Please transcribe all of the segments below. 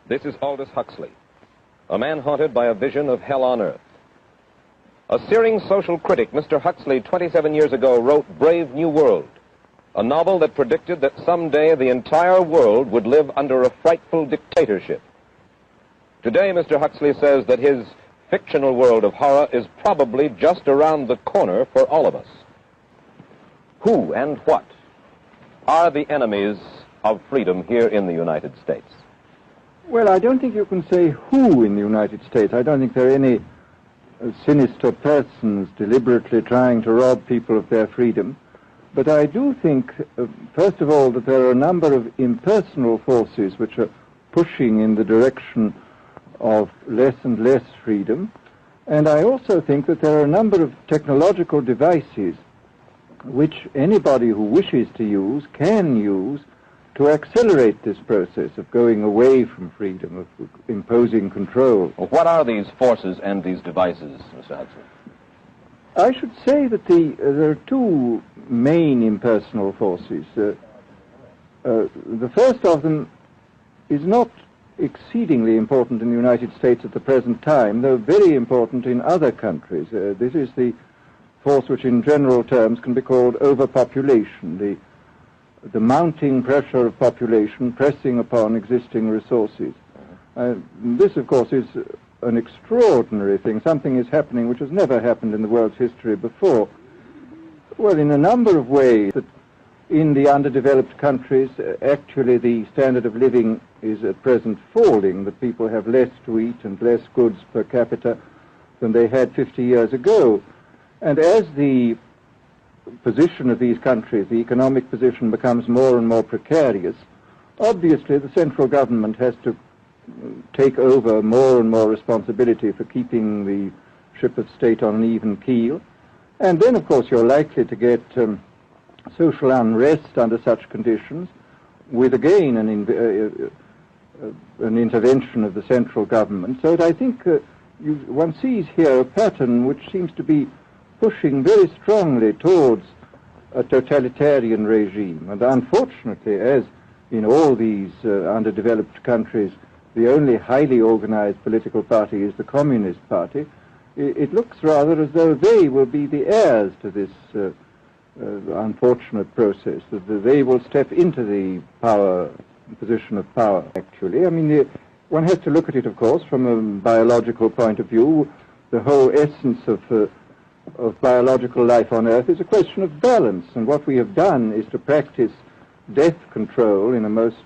This is Aldous Huxley, a man haunted by a vision of hell on earth. A searing social critic, Mr. Huxley, 27 years ago, wrote Brave New World, a novel that predicted that someday the entire world would live under a frightful dictatorship. Today, Mr. Huxley says that his fictional world of horror is probably just around the corner for all of us. Who and what are the enemies of freedom here in the United States? Well, I don't think you can say who in the United States. I don't think there are any sinister persons deliberately trying to rob people of their freedom. But I do think, first of all, that there are a number of impersonal forces which are pushing in the direction of less and less freedom. And I also think that there are a number of technological devices which anybody who wishes to use can use to accelerate this process of going away from freedom, of imposing control. Well, what are these forces and these devices, Mr. Huxley? I should say that there are two main impersonal forces. The first of them is not exceedingly important in the United States at the present time, though very important in other countries. This is the force which in general terms can be called overpopulation, the mounting pressure of population pressing upon existing resources. This, of course, is an extraordinary thing. Something is happening which has never happened in the world's history before. Well, in a number of ways. That in the underdeveloped countries, actually the standard of living is at present falling, that people have less to eat and less goods per capita than they had 50 years ago. And as the position of these countries, the economic position, becomes more and more precarious, obviously the central government has to take over more and more responsibility for keeping the ship of state on an even keel. And then, of course, you're likely to get social unrest under such conditions, with again an intervention of the central government. So that I think one sees here a pattern which seems to be pushing very strongly towards a totalitarian regime. And unfortunately, as in all these underdeveloped countries, the only highly organized political party is the Communist Party, it looks rather as though they will be the heirs to this unfortunate process, that they will step into the position of power, actually. I mean, one has to look at it, of course, from a biological point of view. The whole essence of biological life on Earth is a question of balance, and what we have done is to practice death control in a most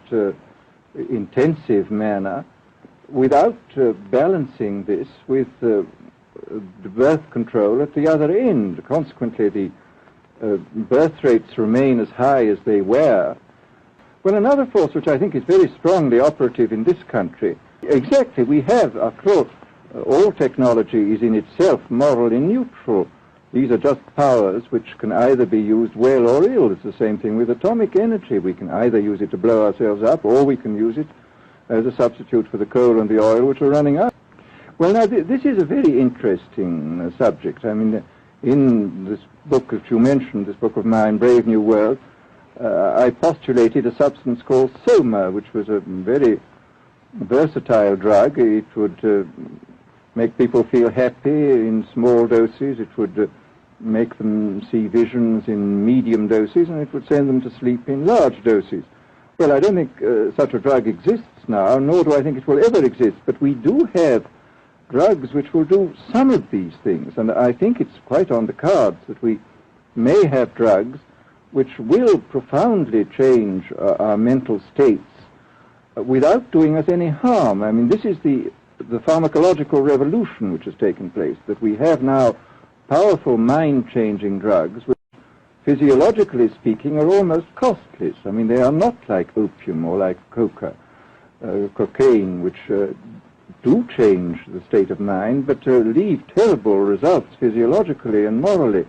intensive manner without balancing this with the birth control at the other end. Consequently, the birth rates remain as high as they were. Well, another force which I think is very strongly operative in this country, exactly, we have, after all technology is in itself morally neutral. These are just powers which can either be used well or ill. It's the same thing with atomic energy. We can either use it to blow ourselves up, or we can use it as a substitute for the coal and the oil which are running out. Well, now, this is a very interesting subject. I mean, in this book that you mentioned, this book of mine, Brave New World, I postulated a substance called Soma, which was a very versatile drug. It would make people feel happy in small doses. It would make them see visions in medium doses, and it would send them to sleep in large doses. Well, I don't think such a drug exists now, nor do I think it will ever exist, but we do have drugs which will do some of these things, and I think it's quite on the cards that we may have drugs which will profoundly change our mental states without doing us any harm. I mean, this is the pharmacological revolution which has taken place, that we have now powerful mind-changing drugs which, physiologically speaking, are almost costless. I mean, they are not like opium or like cocaine, which do change the state of mind, but leave terrible results physiologically and morally.